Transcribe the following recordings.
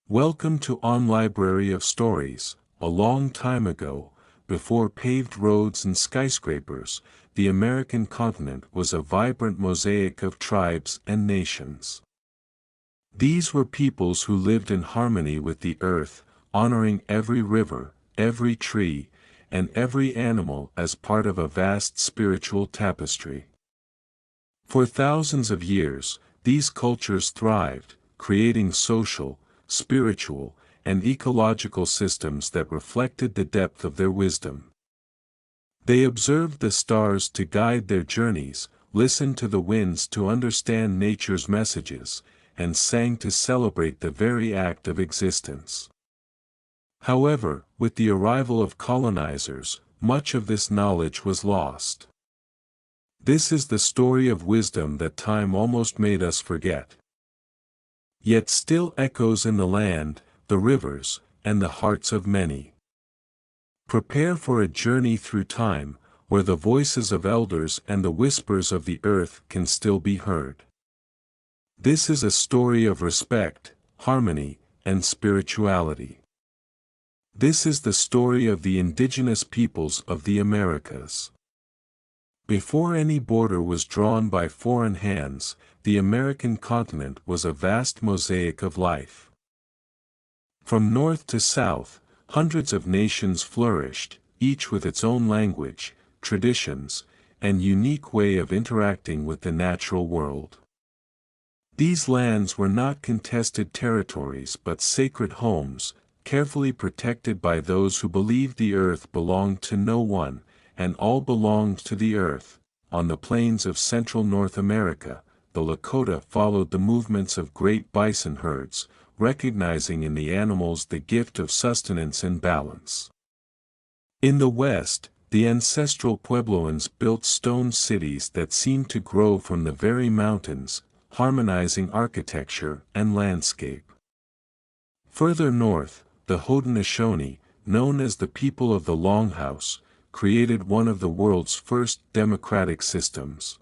Welcome to On Library of Stories. A long time ago, before paved roads and skyscrapers, the American continent was a vibrant mosaic of tribes and nations. These were peoples who lived in harmony with the earth, honoring every river, every tree, and every animal as part of a vast spiritual tapestry. For thousands of years, these cultures thrived, creating social, spiritual, and ecological systems that reflected the depth of their wisdom. They observed the stars to guide their journeys, listened to the winds to understand nature's messages, and sang to celebrate the very act of existence. However, with the arrival of colonizers, much of this knowledge was lost. This is the story of wisdom that time almost made us forget. Yet still echoes in the land, the rivers, and the hearts of many. Prepare for a journey through time, where the voices of elders and the whispers of the earth can still be heard. This is a story of respect, harmony, and spirituality. This is the story of the indigenous peoples of the Americas. Before any border was drawn by foreign hands, the American continent was a vast mosaic of life. From north to south, hundreds of nations flourished, each with its own language, traditions, and unique way of interacting with the natural world. These lands were not contested territories but sacred homes, carefully protected by those who believed the earth belonged to no one, and all belonged to the earth. On the plains of central North America, the Lakota followed the movements of great bison herds, recognizing in the animals the gift of sustenance and balance. In the west, the ancestral Puebloans built stone cities that seemed to grow from the very mountains, harmonizing architecture and landscape. Further north, the Haudenosaunee, known as the people of the Longhouse, created one of the world's first democratic systems.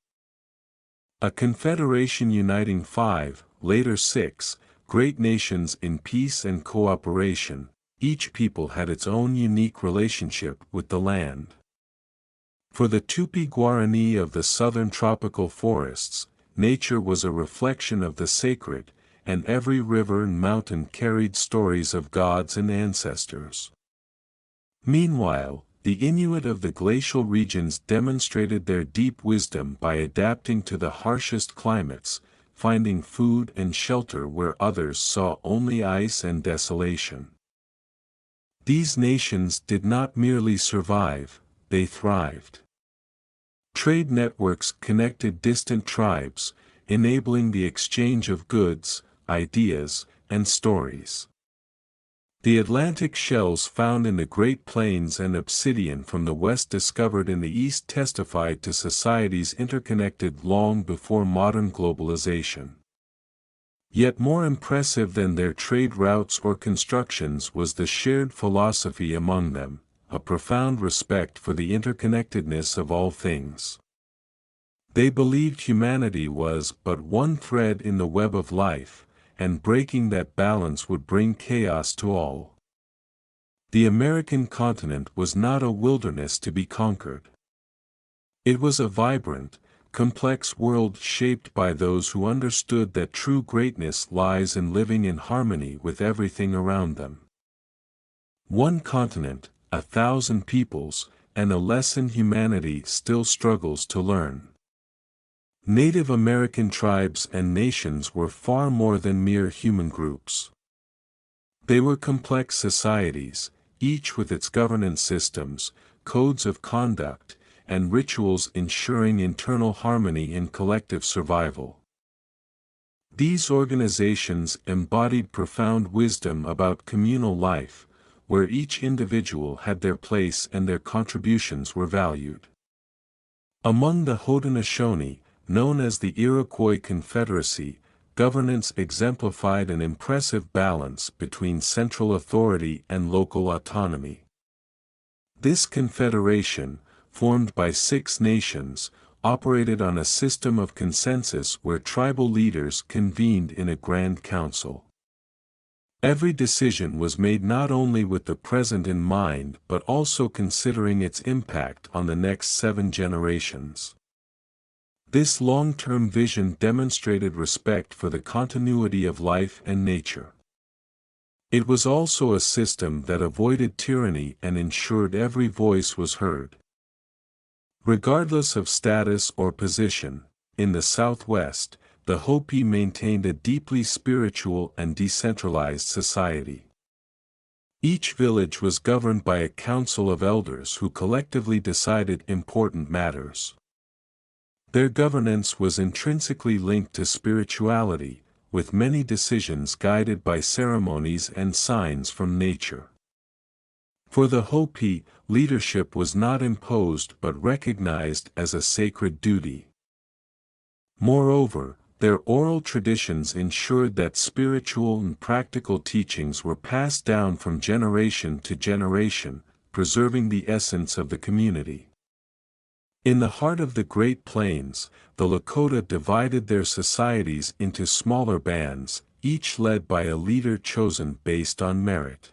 A confederation uniting 5, later 6, great nations in peace and cooperation, each people had its own unique relationship with the land. For the Tupi-Guarani of the southern tropical forests, nature was a reflection of the sacred, and every river and mountain carried stories of gods and ancestors. Meanwhile, the Inuit of the glacial regions demonstrated their deep wisdom by adapting to the harshest climates, finding food and shelter where others saw only ice and desolation. These nations did not merely survive, they thrived. Trade networks connected distant tribes, enabling the exchange of goods, ideas, and stories. The Atlantic shells found in the Great Plains and obsidian from the west discovered in the east testified to societies interconnected long before modern globalization. Yet more impressive than their trade routes or constructions was the shared philosophy among them, a profound respect for the interconnectedness of all things. They believed humanity was but one thread in the web of life, and breaking that balance would bring chaos to all. The American continent was not a wilderness to be conquered. It was a vibrant, complex world shaped by those who understood that true greatness lies in living in harmony with everything around them. One continent, 1,000 peoples, and a lesson humanity still struggles to learn. Native American tribes and nations were far more than mere human groups. They were complex societies, each with its governance systems, codes of conduct, and rituals ensuring internal harmony and collective survival. These organizations embodied profound wisdom about communal life, where each individual had their place and their contributions were valued. Among the Haudenosaunee, known as the Iroquois Confederacy, governance exemplified an impressive balance between central authority and local autonomy. This confederation, formed by 6 nations, operated on a system of consensus where tribal leaders convened in a grand council. Every decision was made not only with the present in mind but also considering its impact on the next 7 generations. This long-term vision demonstrated respect for the continuity of life and nature. It was also a system that avoided tyranny and ensured every voice was heard. Regardless of status or position, in the Southwest, the Hopi maintained a deeply spiritual and decentralized society. Each village was governed by a council of elders who collectively decided important matters. Their governance was intrinsically linked to spirituality, with many decisions guided by ceremonies and signs from nature. For the Hopi, leadership was not imposed but recognized as a sacred duty. Moreover, their oral traditions ensured that spiritual and practical teachings were passed down from generation to generation, preserving the essence of the community. In the heart of the Great Plains, the Lakota divided their societies into smaller bands, each led by a leader chosen based on merit.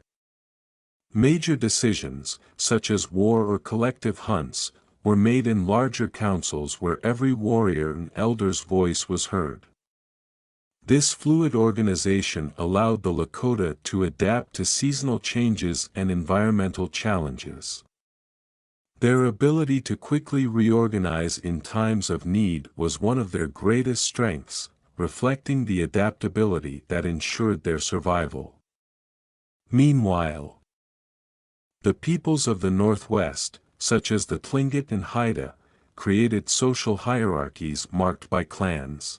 Major decisions, such as war or collective hunts, were made in larger councils where every warrior and elder's voice was heard. This fluid organization allowed the Lakota to adapt to seasonal changes and environmental challenges. Their ability to quickly reorganize in times of need was one of their greatest strengths, reflecting the adaptability that ensured their survival. Meanwhile, the peoples of the Northwest, such as the Tlingit and Haida, created social hierarchies marked by clans.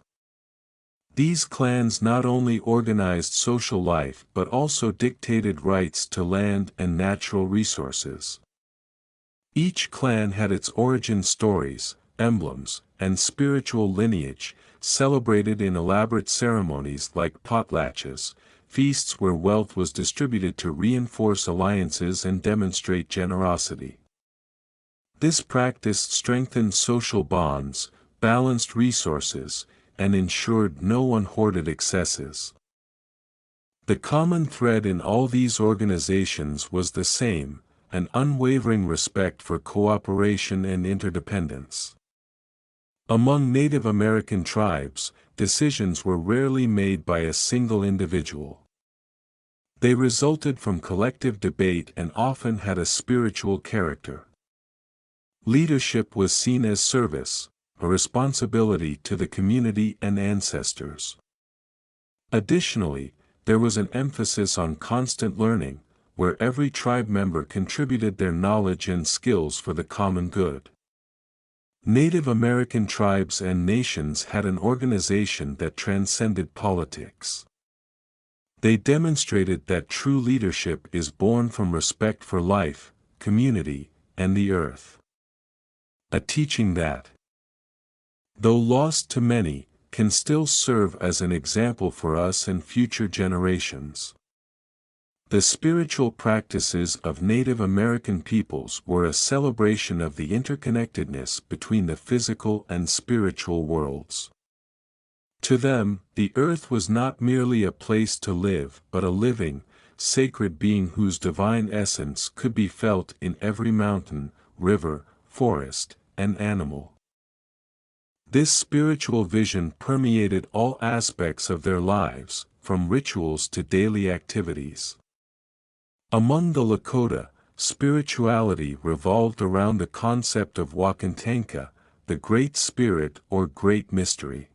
These clans not only organized social life but also dictated rights to land and natural resources. Each clan had its origin stories, emblems, and spiritual lineage, celebrated in elaborate ceremonies like potlatches, feasts where wealth was distributed to reinforce alliances and demonstrate generosity. This practice strengthened social bonds, balanced resources, and ensured no one hoarded excesses. The common thread in all these organizations was the same: an unwavering respect for cooperation and interdependence. Among Native American tribes, decisions were rarely made by a single individual. They resulted from collective debate and often had a spiritual character. Leadership was seen as service, a responsibility to the community and ancestors. Additionally, there was an emphasis on constant learning, where every tribe member contributed their knowledge and skills for the common good. Native American tribes and nations had an organization that transcended politics. They demonstrated that true leadership is born from respect for life, community, and the earth. A teaching that, though lost to many, can still serve as an example for us and future generations. The spiritual practices of Native American peoples were a celebration of the interconnectedness between the physical and spiritual worlds. To them, the earth was not merely a place to live but a living, sacred being whose divine essence could be felt in every mountain, river, forest, and animal. This spiritual vision permeated all aspects of their lives, from rituals to daily activities. Among the Lakota, spirituality revolved around the concept of Wakantanka, the Great Spirit or Great Mystery.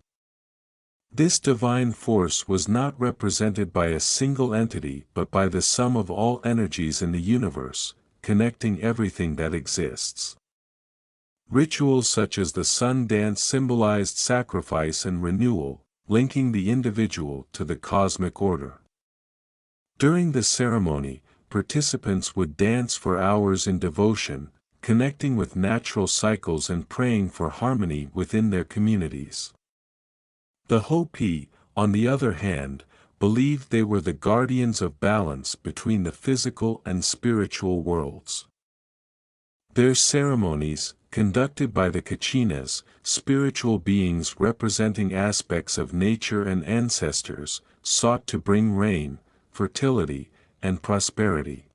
This divine force was not represented by a single entity but by the sum of all energies in the universe, connecting everything that exists. Rituals such as the sun dance symbolized sacrifice and renewal, linking the individual to the cosmic order. During the ceremony, participants would dance for hours in devotion, connecting with natural cycles and praying for harmony within their communities. The Hopi, on the other hand, believed they were the guardians of balance between the physical and spiritual worlds. Their ceremonies, conducted by the Kachinas, spiritual beings representing aspects of nature and ancestors, sought to bring rain, fertility, and prosperity.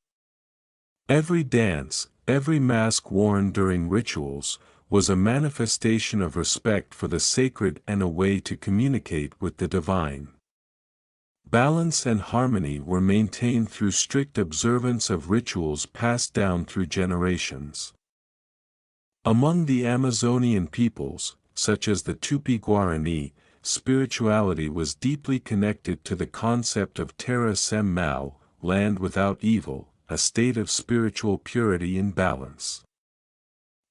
Every dance, every mask worn during rituals, was a manifestation of respect for the sacred and a way to communicate with the divine. Balance and harmony were maintained through strict observance of rituals passed down through generations. Among the Amazonian peoples, such as the Tupi-Guarani, spirituality was deeply connected to the concept of terra sem mal, land without evil, a state of spiritual purity and balance.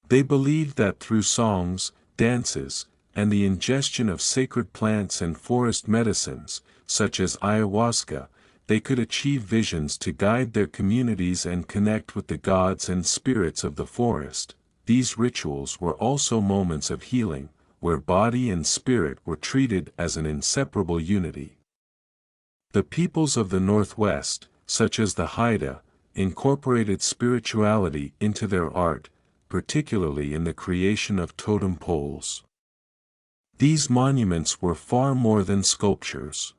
They believed that through songs, dances, and the ingestion of sacred plants and forest medicines, such as ayahuasca, they could achieve visions to guide their communities and connect with the gods and spirits of the forest. These rituals were also moments of healing, where body and spirit were treated as an inseparable unity. The peoples of the Northwest, such as the Haida, incorporated spirituality into their art, particularly in the creation of totem poles. These monuments were far more than sculptures.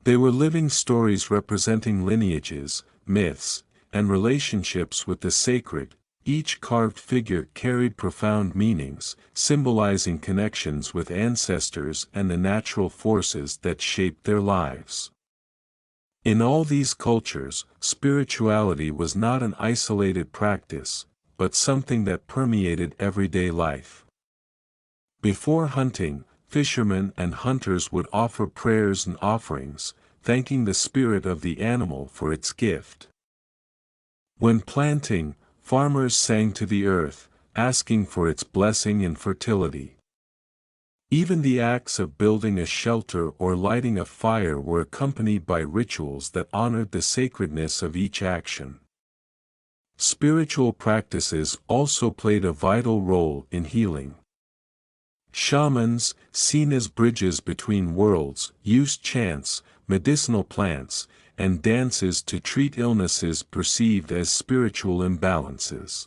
They were living stories representing lineages, myths, and relationships with the sacred. Each carved figure carried profound meanings, symbolizing connections with ancestors and the natural forces that shaped their lives. In all these cultures, spirituality was not an isolated practice, but something that permeated everyday life. Before hunting, fishermen and hunters would offer prayers and offerings, thanking the spirit of the animal for its gift. When planting, farmers sang to the earth, asking for its blessing and fertility. Even the acts of building a shelter or lighting a fire were accompanied by rituals that honored the sacredness of each action. Spiritual practices also played a vital role in healing. Shamans, seen as bridges between worlds, used chants, medicinal plants, and dances to treat illnesses perceived as spiritual imbalances.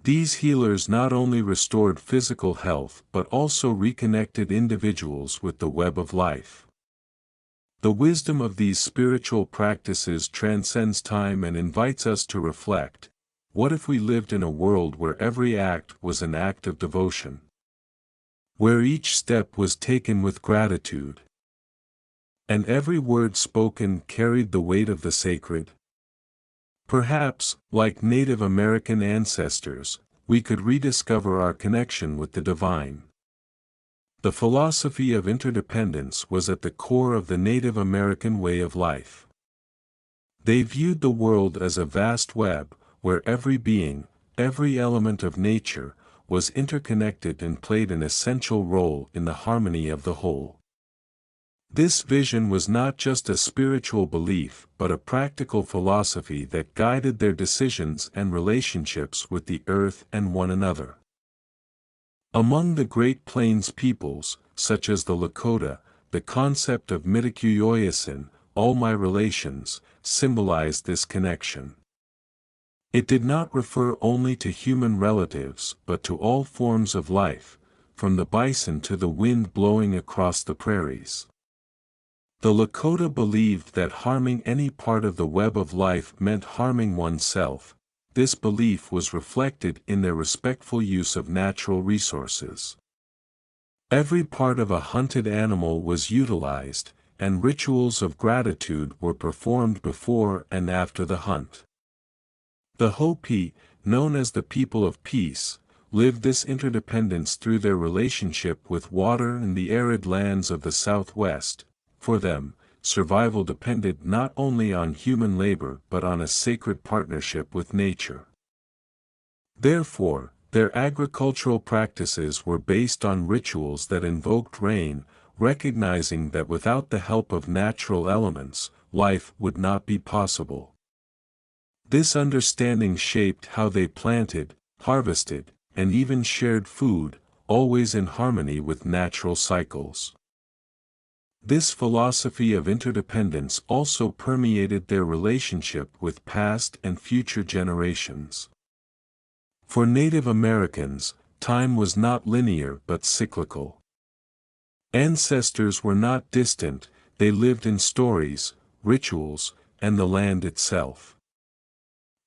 These healers not only restored physical health but also reconnected individuals with the web of life. The wisdom of these spiritual practices transcends time and invites us to reflect: what if we lived in a world where every act was an act of devotion? Where each step was taken with gratitude, and every word spoken carried the weight of the sacred? Perhaps, like Native American ancestors, we could rediscover our connection with the divine. The philosophy of interdependence was at the core of the Native American way of life. They viewed the world as a vast web, where every being, every element of nature, was interconnected and played an essential role in the harmony of the whole. This vision was not just a spiritual belief but a practical philosophy that guided their decisions and relationships with the earth and one another. Among the Great Plains peoples, such as the Lakota, the concept of Midikuyoyasin, all my relations, symbolized this connection. It did not refer only to human relatives but to all forms of life, from the bison to the wind blowing across the prairies. The Lakota believed that harming any part of the web of life meant harming oneself. This belief was reflected in their respectful use of natural resources. Every part of a hunted animal was utilized, and rituals of gratitude were performed before and after the hunt. The Hopi, known as the people of peace, lived this interdependence through their relationship with water and the arid lands of the Southwest. For them, survival depended not only on human labor but on a sacred partnership with nature. Therefore, their agricultural practices were based on rituals that invoked rain, recognizing that without the help of natural elements, life would not be possible. This understanding shaped how they planted, harvested, and even shared food, always in harmony with natural cycles. This philosophy of interdependence also permeated their relationship with past and future generations. For Native Americans, time was not linear but cyclical. Ancestors were not distant, they lived in stories, rituals, and the land itself.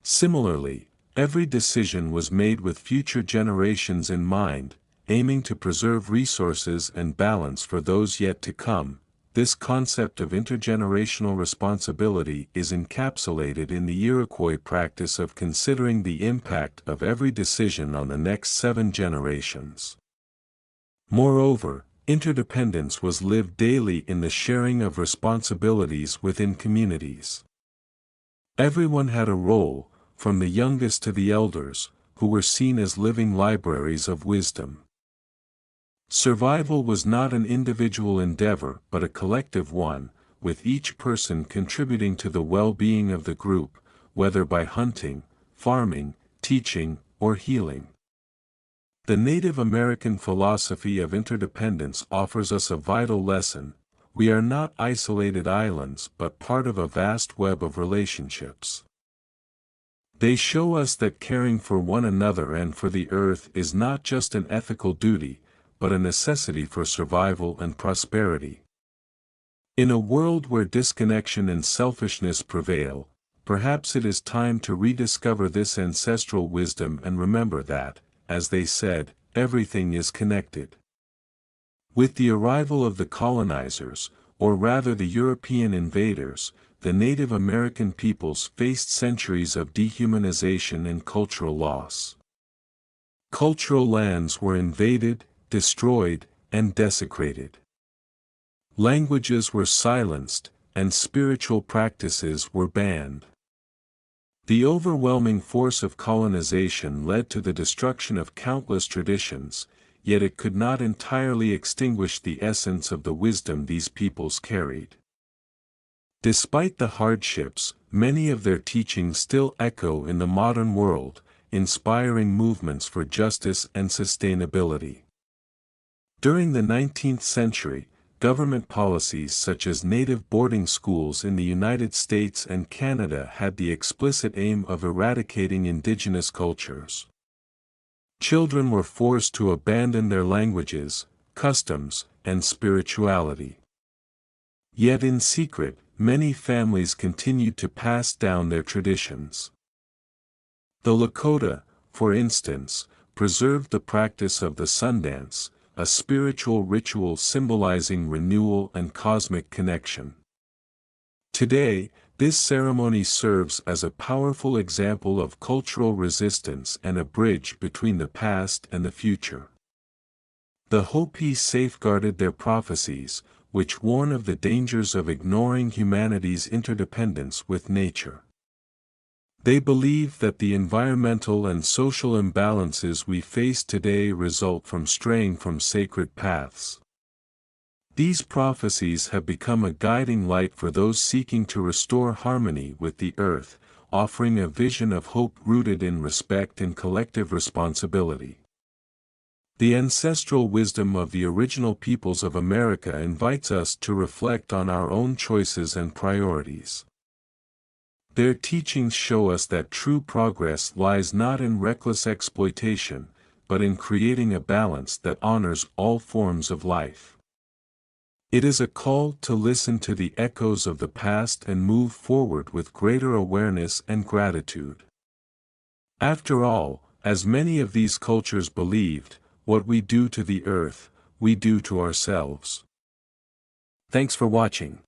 Similarly, every decision was made with future generations in mind, aiming to preserve resources and balance for those yet to come. This concept of intergenerational responsibility is encapsulated in the Iroquois practice of considering the impact of every decision on the next 7 generations. Moreover, interdependence was lived daily in the sharing of responsibilities within communities. Everyone had a role, from the youngest to the elders, who were seen as living libraries of wisdom. Survival was not an individual endeavor but a collective one, with each person contributing to the well-being of the group, whether by hunting, farming, teaching, or healing. The Native American philosophy of interdependence offers us a vital lesson. We are not isolated islands but part of a vast web of relationships. They show us that caring for one another and for the earth is not just an ethical duty, but a necessity for survival and prosperity. In a world where disconnection and selfishness prevail, perhaps it is time to rediscover this ancestral wisdom and remember that, as they said, everything is connected. With the arrival of the colonizers, or rather the European invaders, the Native American peoples faced centuries of dehumanization and cultural loss. Cultural lands were invaded, destroyed, and desecrated. Languages were silenced, and spiritual practices were banned. The overwhelming force of colonization led to the destruction of countless traditions, yet it could not entirely extinguish the essence of the wisdom these peoples carried. Despite the hardships, many of their teachings still echo in the modern world, inspiring movements for justice and sustainability. During the 19th century, government policies such as native boarding schools in the United States and Canada had the explicit aim of eradicating indigenous cultures. Children were forced to abandon their languages, customs, and spirituality. Yet in secret, many families continued to pass down their traditions. The Lakota, for instance, preserved the practice of the Sundance, a spiritual ritual symbolizing renewal and cosmic connection. Today, this ceremony serves as a powerful example of cultural resistance and a bridge between the past and the future. The Hopi safeguarded their prophecies, which warn of the dangers of ignoring humanity's interdependence with nature. They believe that the environmental and social imbalances we face today result from straying from sacred paths. These prophecies have become a guiding light for those seeking to restore harmony with the earth, offering a vision of hope rooted in respect and collective responsibility. The ancestral wisdom of the original peoples of America invites us to reflect on our own choices and priorities. Their teachings show us that true progress lies not in reckless exploitation, but in creating a balance that honors all forms of life. It is a call to listen to the echoes of the past and move forward with greater awareness and gratitude. After all, as many of these cultures believed, what we do to the earth, we do to ourselves. Thanks for watching.